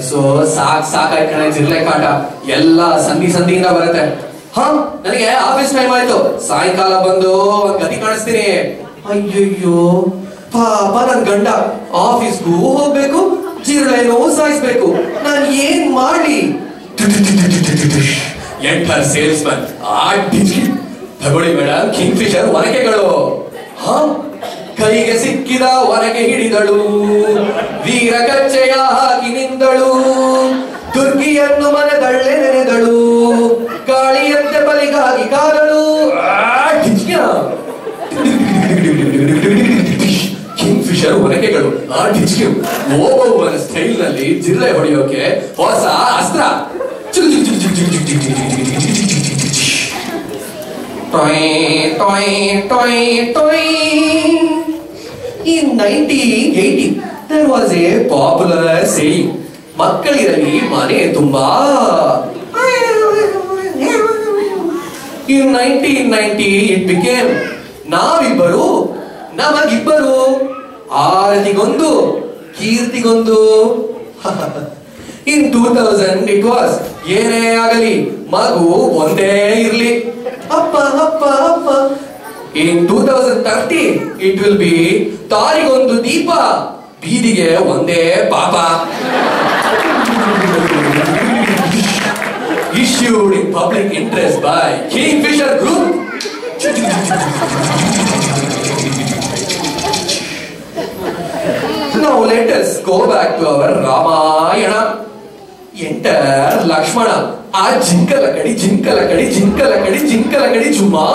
So ಸಾಕಾಯ್ತು ಕಣೆ ಜಿರ್ಲೆ ಕಾಟ ಎಲ್ಲ ಸಂಧಿಯಿಂದ ಬರುತ್ತೆ. ನನಗೆ ಆಫೀಸ್ ಟೈಮ್ ಆಯ್ತು, ಸಾಯಂಕಾಲ ಬಂದು ಒಂದ್ ಗತಿ ಕಾಣಿಸ್ತೀನಿ. ಅಯ್ಯಯ್ಯೋ ಪಾಪ ನನ್ ಗಂಡ ಆಫೀಸ್ಗೂ ಹೋಗ್ಬೇಕು, ಜಿರಳೆನೂ ಸಾಯಿಸ್ಬೇಕು, ನಾನ್ ಏನ್ ಮಾಡ್ಲಿ? ಎಂಟರ್ ಸೇಲ್ಸ್ ಮನ್ ತಗೊಳ್ಳಿ ಮೇಡಮ್, ಕಿಂಗ್ ಫಿಶರ್ ಒನಕೆಗಳು. ಕೈಗೆ ಸಿಕ್ಕಿದ ಒನಕೆ ಹಿಡಿದಳು, ವೀರ ಕಚ್ಚೆಯ ಹಾಕಿ ನಿಂದಳು, ದುರ್ಗಿಯನ್ನು ಮನದಳ್ಳೆ ನೆನೆದಳು, ಗಾಳಿಯಂತೆ ಬಲಿಗಾಗಿ ಕಾದಳು. ಕಿಂಗ್ ಫಿಶರ್ ಒನಕೆಗಳು ಒಬ್ಬೊಬ್ಬನ ಸ್ಟೈಲ್ ನಲ್ಲಿ ಜಿರಳೆ ಹೊಡೆಯೋಕೆ ಹೊಸ ಅಸ್ತ್ರ. In 1980 there was a popular saying, ಮಕ್ಕಳಿರಲಿ ಮನೆ ತುಂಬಾ. In 1990 it became, ನಾವಿಬ್ಬರು ನಮಗಿಬ್ಬರು, ಆರತಿಗೊಂದು ಕೀರ್ತಿಗೊಂದು. In 2000 it was, ಏನೇ ಆಗಲಿ ಮಗು ಒಂದೇ ಇರ್ಲಿ, ಅಪ್ಪ ಅಪ್ಪ ಅಪ್ಪ. In 2030 it will be, ತಾರಿಗೊಂದು ದೀಪ ಬೀದಿಗೆ ಒಂದೇ ಪಾಪ. Issued in public interest by Kingfisher Group. Now let us go back to our Ramayana. Enter Lakshmana. ಆ ಜಿಂಕಲ ಕಡಿ ಜಿಂಕಲ ಕಡಿ ಜಿಂಕಲ ಕಡಿ ಜಿಂಕಲ ಕಡಿ ಜುಮಾ.